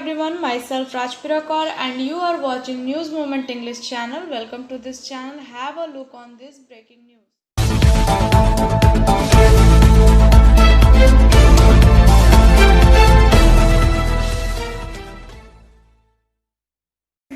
everyone, myself Rajpira Kaur and you are watching News Moment English channel. Welcome to this channel. Have a look on this breaking news.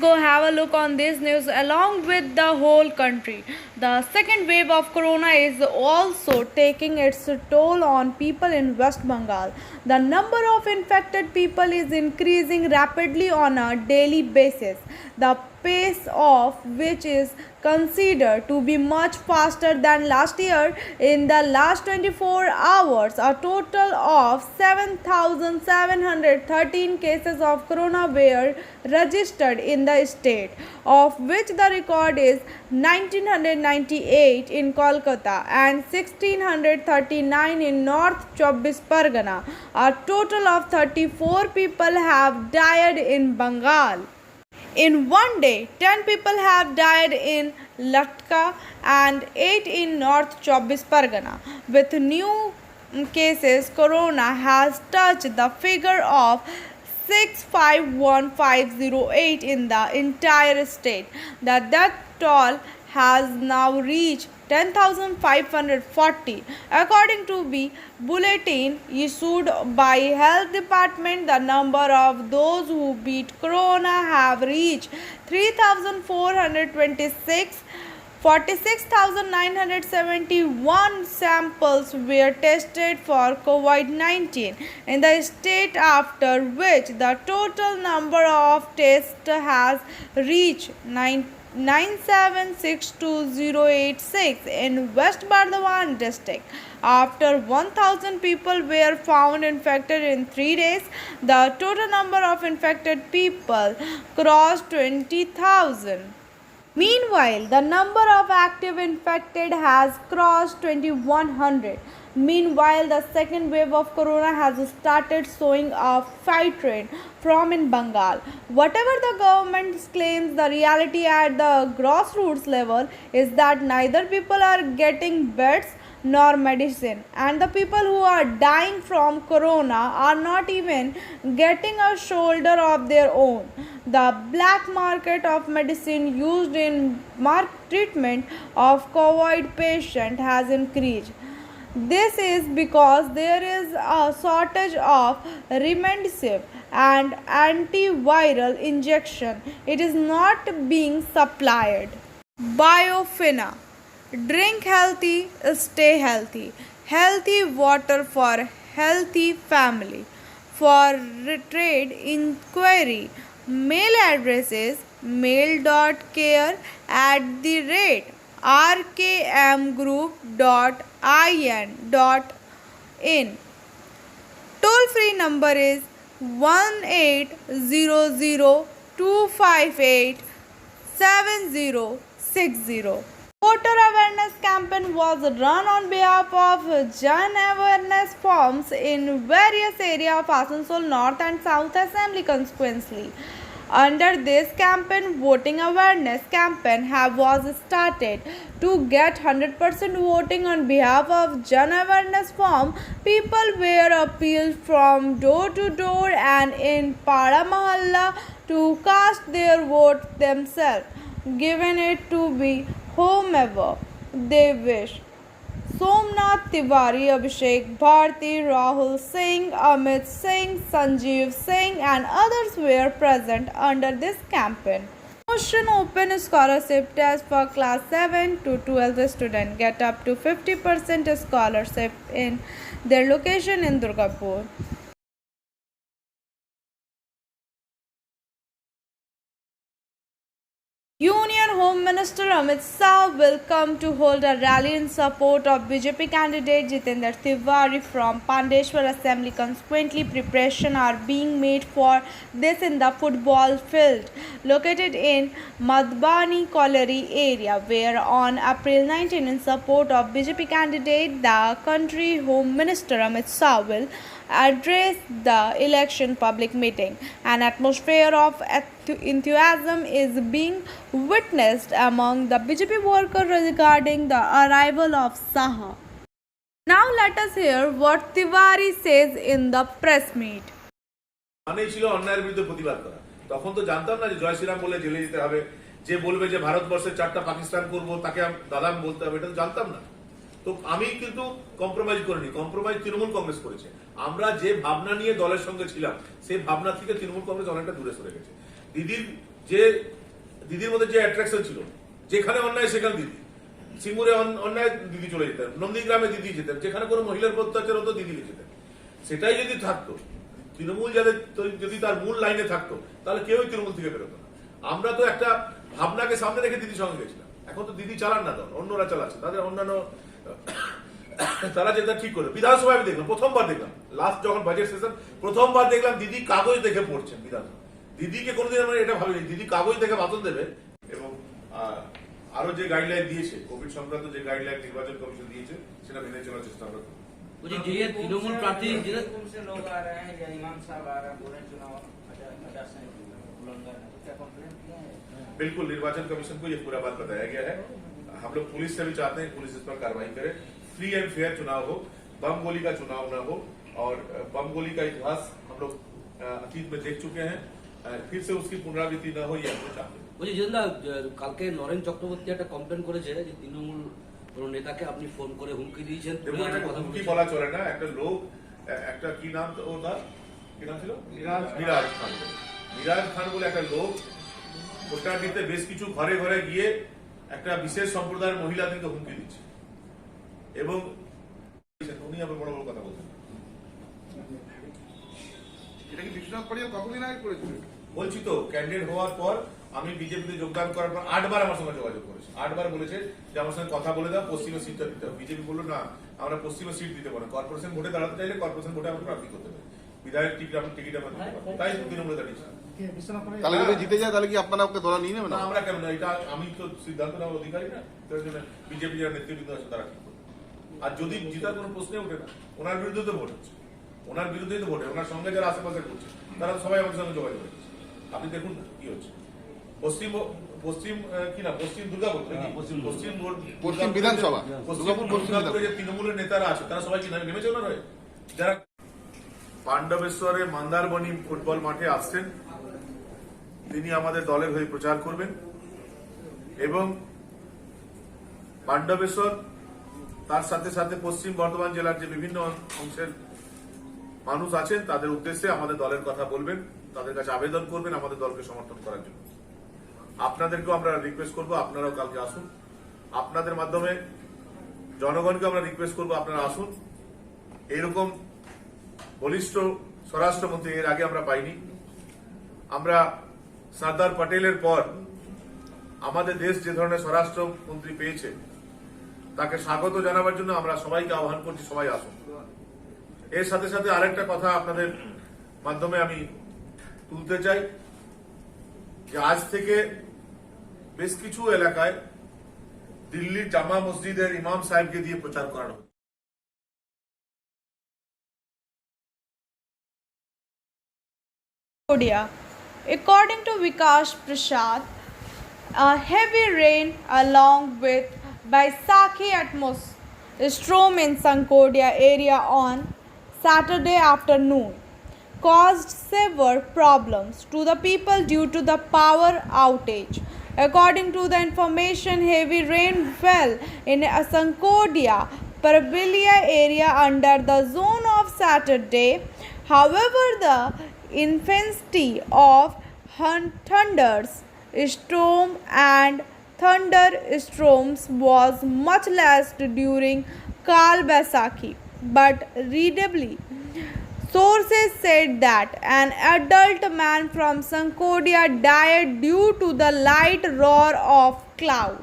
Go have a look on this news along with the whole country. The second wave of corona is also taking its toll on people in West Bengal. The number of infected people is increasing rapidly on a daily basis, the pace of which is considered to be much faster than last year. In the last 24 hours, a total of 7,713 cases of corona were registered in the state, of which the record is 1998 in Kolkata and 1639 in North Chobis Pargana. A total of 34 people have died in Bengal. In one day, 10 people have died in Latka and 8 in North Chobis Pargana. With new cases, corona has touched the figure of 651,508 in the entire state. The death toll has now reached 10,540. According to the bulletin issued by Health Department, the number of those who beat corona have reached 3,426. 46,971 samples were tested for COVID-19 in the state, after which the total number of tests has reached 9762,086 in West Bardhaman district. After 1,000 people were found infected in 3 days, the total number of infected people crossed 20,000. Meanwhile, the number of active infected has crossed 2,100. Meanwhile, the second wave of corona has started showing a fight trend from in Bengal. Whatever the government claims, the reality at the grassroots level is that neither people are getting beds nor medicine, and the people who are dying from corona are not even getting a shoulder of their own. The black market of medicine used in treatment of COVID patients has increased. This is because there is a shortage of remdesivir and antiviral injection. It is not being supplied. Biofina. Drink healthy, stay healthy. Healthy water for healthy family. For trade inquiry, mail address is mail.care@rkmgroup.in. Toll free number is 1800-258-7060. Voter awareness campaign was run on behalf of Jan Awareness Forms in various areas of Asansol North and South Assembly constituency. Under this campaign, voting awareness campaign was started. To get 100% voting on behalf of Jan Awareness Form, people were appealed from door to door and in Pada Mahalla to cast their vote themselves, given it to be whomever they wish. Somnath Tiwari, Abhishek Bharti, Rahul Singh, Amit Singh, Sanjeev Singh and others were present under this campaign. Promotion Open Scholarship Test for Class 7 to 12 students get up to 50% scholarship in their location in Durgapur. Union Home Minister Amit Shah will come to hold a rally in support of BJP candidate Jitendra Tiwari from Pandeshwar Assembly constituency. Preparations are being made for this in the football field located in Madhbani Colliery area, where on April 19 in support of BJP candidate, the country Home Minister Amit Shah will address the election public meeting. An atmosphere of enthusiasm is being witnessed among the BJP workers regarding the arrival of Shah. Now let us hear what Tiwari says in the press meet. মানেই ছিল অন্যায়ের বিরুদ্ধে প্রতিবাদ করা। তখন তো জানতাম না যে জয় শ্রীরাম বলে জেলে যেতে হবে, যে বলবে যে ভারতবর্ষের 4টা পাকিস্তান করবো তাকে দাদাম বলতে হবে, এটা তো জানতাম না। তো আমি কিন্তু কম্প্রোমাইজ করিনি, কম্প্রোমাইজ তৃণমূল কংগ্রেস করেছে। আমরা যে ভাবনা নিয়ে দলের সঙ্গে ছিলাম সেই ভাবনা থেকে তৃণমূল কংগ্রেস অনেকটা দূরে সরে গেছে। দিদির মধ্যে যে অ্যাট্রাকশন ছিল, যেখানে অন্যায় সেখানে দিদি, সিঙ্গুরে অন্যায় দিদি চলে যেতেন, নন্দীগ্রামে দিদি যেতেন, যেখানে কোনো মহিলার অত্যাচার হতো দিদি যেতেন। সেটাই যদি থাকতো, তৃণমূল যদি তার মূল লাইনে থাকতো, তাহলে কেউই তৃণমূল থেকে বেরোতো না। আমরা তো একটা ভাবনাকে সামনে রেখে দিদির সঙ্গে গেছিলাম। এখন তো দিদি চালান না দল, অন্যরা চালাচ্ছে, তাদের অন্যান্য তারা যেটা ঠিক করে। বিধানসভায় আমি দেখলাম, প্রথমবার দেখলাম, লাস্ট যখন বাজেট সেশন, প্রথমবার দেখলাম দিদি কাগজ দেখে পড়ছেন বিধানসভা। দিদিকে কোনোদিন আমরা এটা ভাবিনি দিদি কাগজ দেখে ভাষণ দেবে। এবং আরো যে গাইডলাইন দিয়েছে, কোভিড সংক্রান্ত যে গাইডলাইন নির্বাচন কমিশন দিয়েছে, সেটা মেনে চলার চেষ্টা আমরা করব। তৃণমূল প্রার্থী बिल्कुल निर्वाचन कमीशन को ये पूरा बात बताया गया है। हम लोग पुलिस से भी चाहते हैं पुलिस इस पर कार्रवाई करे, फ्री एंड फेयर चुनाव हो, बम गोली का चुनाव न हो। और बम गोली का इतिहास हम लोग अतीत में देख चुके हैं, फिर से उसकी पुनरावृत्ति न हो, ये हम लोग चाहते हैं। বলছি যেটা কালকে নরেন চক্রবর্তী একটা কমপ্লেন করেছে যে তৃণমূল কোন নেতাকে আপনি ফোন করে হুমকি দিয়েছেন। হুমকি বলা চলে না, একটা লোক, একটা কি নাম ওটা, কি নাম ছিল, মিরাজ খান। মিরাজ খান বলে একটা লোক কোটাটিতে বেশ কিছু ঘরে ঘরে গিয়ে একটা বিশেষ সম্প্রদায়ের মহিলাদেরকে হুমকি দিচ্ছে, এবং উনি আবার বড় বড় কথা বলছেন। এটা কি বিশ্বনাথ পাড়িয়া কতদিন আগে করেছিল? বলছি তো, ক্যান্ডিডেট হওয়ার পর আমি বিজেপিতে যোগদান করার পর 8 বার আমার সঙ্গে যোগাযোগ করেছে, 8 বার বলেছে যে আমার সঙ্গে কথা বলে দাও, পশ্চিমে সিটটা দিতে হবে। বিজেপি বললো না, আমরা পশ্চিমে সিট দিতে পারবো না, কর্পোরেশন ভোটে দাঁড়াতে চাইলে কর্পোরেশন ভোটে আমরা প্রার্থী করতে পারি, বিধায়ক টিকিট আমরা দিতে পারবো। তাই তৃণমূলে দাঁড়িয়েছিলাম। তাহলে যদি জিতে যায় তাহলে কি আপনারা ওকে দলা নিয়ে নেবেন? না, আমরা কেন না, এটা আমি তো সিদ্ধান্ত নেওয়ার অধিকারী না, তার জন্য বিজেপি যারা নেতৃবৃন্দ আছে তারা ঠিক করবে। আর যদি জিতার কোনো প্রশ্নে ওঠে না, ওনার বিরুদ্ধে তো ভোট হচ্ছে, ওনার বিরুদ্ধেই তো ভোটে, ওনার সঙ্গে যারা আশেপাশে করছে তারা সবাই আমাদের সঙ্গে যোগাযোগ করছে। আপনি দেখুন না কি হচ্ছে। পশ্চিম দুর্গাপুর, পশ্চিম বিধানসভা, দুর্গাপুরে যে তৃণমূলের নেতারা আছে তারা সবাই কি নেমেছে ওনার হয়ে? যারা পাণ্ডবেশ্বরে মন্দারমণি ফুটবল মাঠে আসছেন, তিনি আমাদের দলের হয়ে প্রচার করবেন। এবং পাণ্ডবেশ্বর তার সাথে সাথে পশ্চিম বর্ধমান জেলার যে বিভিন্ন অংশের মানুষ আছেন তাদের উদ্দেশ্যে আমাদের দলের কথা বলবেন, তাদের কাছে আবেদন করবেন আমাদের দলকে সমর্থন করার জন্য। আপনাদেরকেও আমরা রিকোয়েস্ট করবো আপনারাও কালকে আসুন, আপনাদের মাধ্যমে জনগণকে আমরা রিকোয়েস্ট করবো আপনারা আসুন। এইরকম বলিষ্ঠ স্বরাষ্ট্রমন্ত্রী এর আগে আমরা পাইনি। আমরা সর্দার পটেলের পর আমাদের দেশ যে ধরনের স্বরাষ্ট্রমন্ত্রী পেয়েছে তাকে স্বাগত জানাবার জন্য আমরা সবাইকে আহ্বান করছি, সবাই আসুন। এর সাথে সাথে আরেকটা কথা আপনাদের মাধ্যমে আমি তুলতে চাই যে আজ থেকে বেশ কিছু এলাকায় দিল্লির জামা মসজিদের ইমাম সাহেবকে দিয়ে প্রচার করানো হচ্ছে। According to Vikash Prasad, a heavy rain along with Baisakhi storm in Sankodia area on Saturday afternoon caused severe problems to the people due to the power outage. According to the information, heavy rain fell in Sankodia Parbilia area under the zone of Saturday. However, the intensity of thunders storm and thunderstorms was much less during Kal Baisakhi, but readably sources said that an adult man from Sankodia died due to the light roar of cloud.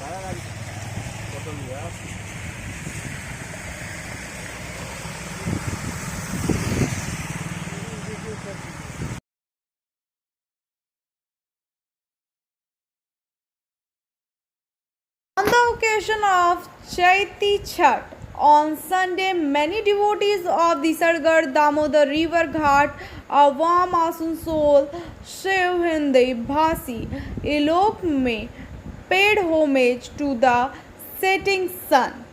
Bye. On the occasion of Chaiti Chhat, on Sunday, many devotees of the Sargar Damodar River Ghat, Awam Asansol, Shiv Hindi Bhasi, Ilok mein paid homage to the setting sun.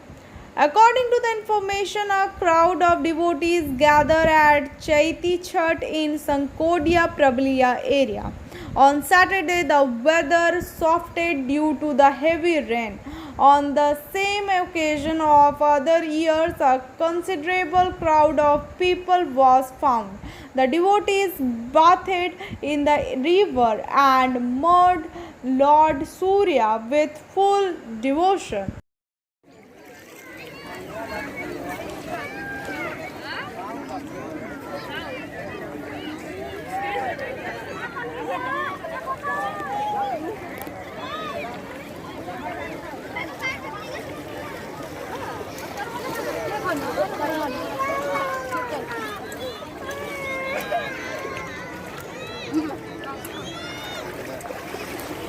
According to the information, a crowd of devotees gather at Chaiti Chhat in Sankodia Prabaliya area. On Saturday, the weather softened due to the heavy rain. On the same occasion of other years, a considerable crowd of people was found. The devotees bathed in the river and murdered Lord Surya with full devotion.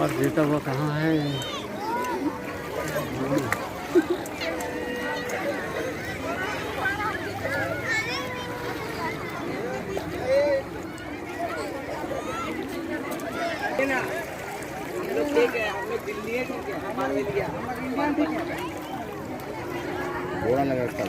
और बेटा वो कहाँ है? बोला लगा इसका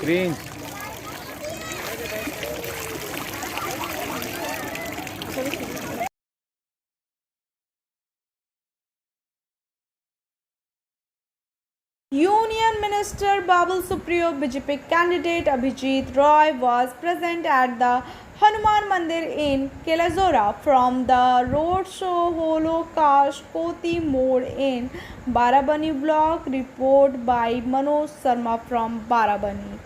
Green. Union Minister Babul Supriyo BJP candidate Abhijit Roy was present at the Hanuman Mandir in Kelazora. From the road show Holocaust Koti Mode in Barabani block. Report by Manoj Sharma from Barabani.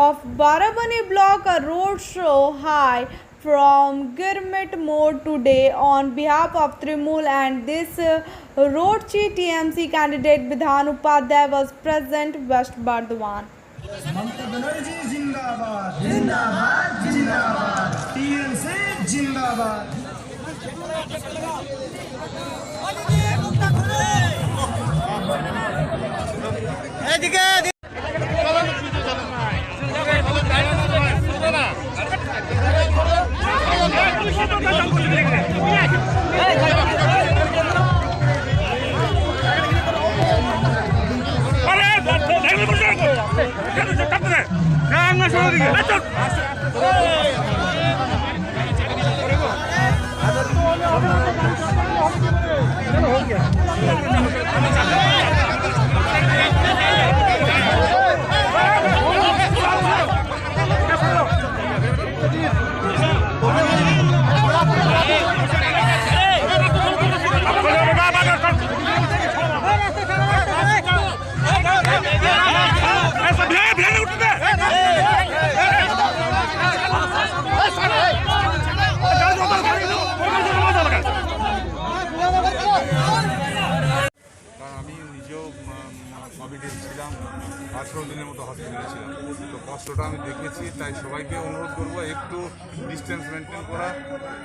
Of Barabani block, a road show high from Girmit Mode today on behalf of Trimool, and this Roadchi TMC candidate Bidhan Upadhyay was present. West Bardhaman. Mamata Banerjee जिंदाबाद। जिंदाबाद जिंदाबाद जिंदाबाद TMC जिंदाबाद কারণ আমি নিজেও কোভিডে ছিলাম 18 দিনের মতো হসপিটালে ছিলাম, তো কষ্টটা আমি দেখেছি। তাই সবাইকে অনুরোধ করবো একটু ডিস্টেন্স মেনটেন করা,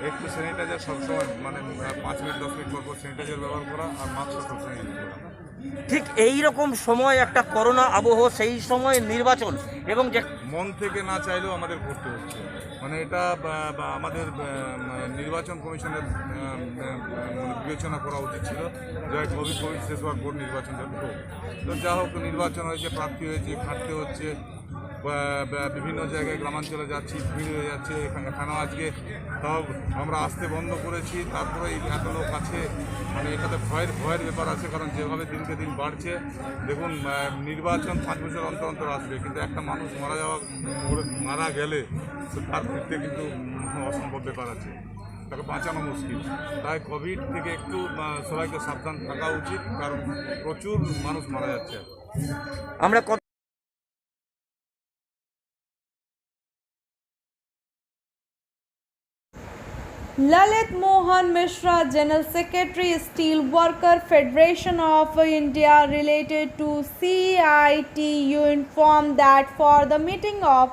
একটু স্যানিটাইজার সবসময় মানে 5 মিনিট 10 মিনিট পর স্যানিটাইজার ব্যবহার করা আর মাস্ক সবসময় ইউজ করা। ঠিক এই রকম সময় একটা করোনা আবহ, সেই সময় নির্বাচন এবং যে মন থেকে না চাইলেও আমাদের করতে হচ্ছে, মানে এটা আমাদের নির্বাচন কমিশনের বিবেচনা করা উচিত ছিল যে কোভিড শেষ হওয়ার পর নির্বাচনটা হোক। তো যা হোক নির্বাচন হয়েছে, প্রার্থী হয়েছে, খাটতে হচ্ছে, বিভিন্ন জায়গায় গ্রামাঞ্চলে যাচ্ছি, ভিড় হয়ে যাচ্ছে। এখানেও আজকে তাও আমরা আসতে বন্ধ করেছি, তারপরে এত লোক আছে, মানে এটাতে ভয়ের ব্যাপার আছে। কারণ যেভাবে দিনকে দিন বাড়ছে, দেখুন নির্বাচন 5 বছর অন্তর অন্তর আসবে, কিন্তু একটা মানুষ মারা গেলে তার ফিরতে কিন্তু অসম্ভব ব্যাপার আছে, তাকে বাঁচানো মুশকিল। তাই কোভিড থেকে একটু সবাইকে সাবধান থাকা উচিত, কারণ প্রচুর মানুষ মারা যাচ্ছে। আমরা Lalit Mohan Mishra, General Secretary, Steel Worker Federation of India, related to CITU, informed that for the meeting of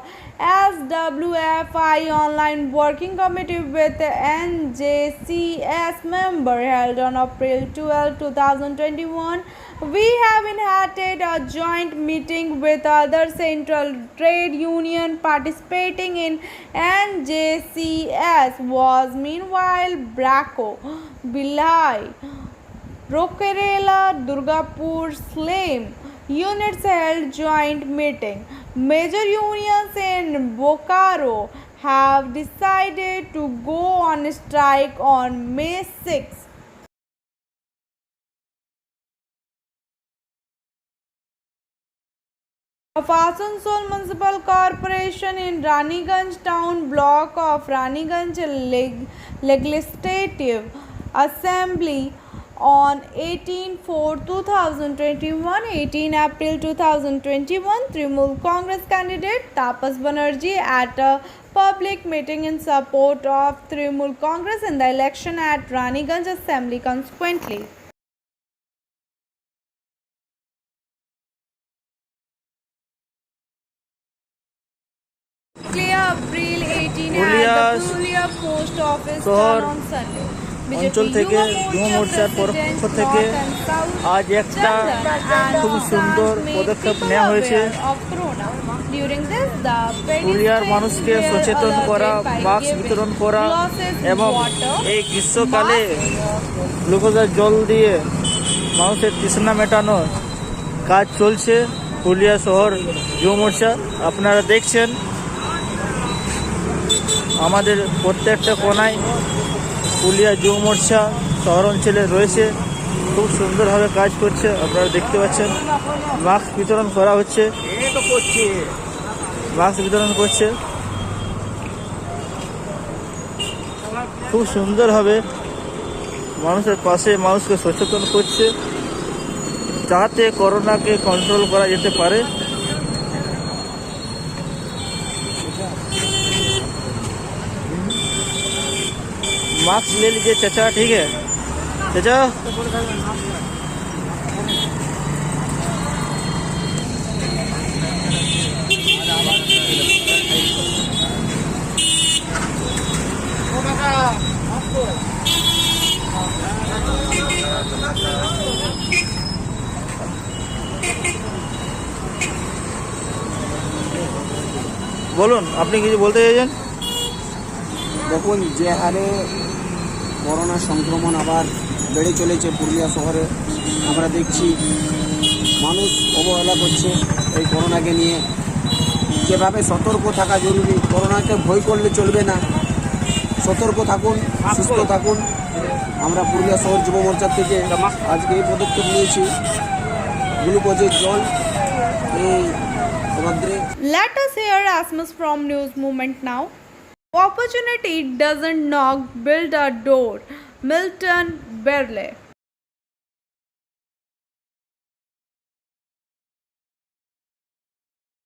SWFI Online Working Committee with NJCS member held on April 12, 2021, we have initiated a joint meeting with other central trade union participating in NJCS was meanwhile Bracco, Bhilai, Rokerela, Durgapur, Slim units held joint meeting. Major unions in Bokaro have decided to go on strike on May 6. Of Asansol Municipal Corporation in Raniganj Town Block of Raniganj Legislative Assembly on 18/4/2021, 18 April 2021, Trinamool Congress candidate Tapas Banerjee at a public meeting in support of Trinamool Congress in the election at Raniganj Assembly. Consequently, April 18 at the Purulia Post Office on Sunday. অঞ্চল থেকে যুব মোর্চার পক্ষ থেকে আজ একটা খুব সুন্দর পদক্ষেপ নেওয়া হয়েছে। পুরুলিয়ার মানুষকে সচেতন করা, মাস্ক বিতরণ করা এবং এই গ্রীষ্মকালে গ্লুকোজের জল দিয়ে মানুষের তৃষ্ণা মেটানোর কাজ চলছে পুরুলিয়া শহর যুব মোর্চা। আপনারা দেখছেন আমাদের প্রত্যেকটা কোনায় পুরুলিয়া যুব মোর্চা শহর অঞ্চলে রয়েছে, খুব সুন্দরভাবে কাজ করছে। আপনারা দেখতে পাচ্ছেন মাস্ক বিতরণ করা হচ্ছে, মাস্ক বিতরণ করছে খুব সুন্দরভাবে, মানুষের পাশে মানুষকে সচেতন করছে যাতে করোনাকে কন্ট্রোল করা যেতে পারে। मास्क ले लीजिए चाचा, ठीक है चाचा। বলুন, আপনি কিছু বলতে চাইছেন? দেখুন, যে হারে করোনা সংক্রমণ আবার বেড়ে চলেছে পুরুলিয়া শহরে, আমরা দেখছি মানুষ অবহেলা করছে এই করোনাকে নিয়ে। যেভাবে সতর্ক থাকা জরুরি, করোনাকে ভয় করলে চলবে না। সতর্ক থাকুন, সুস্থ থাকুন। আমরা পুরুলিয়া শহর যুব মোর্চার থেকে আজকে এই পদক্ষেপ নিয়েছি। গ্লুকোজের জল এই রৌদ্রে। Let us hear Asmus from News Movement now. Opportunity doesn't knock, build a door. Milton Berle.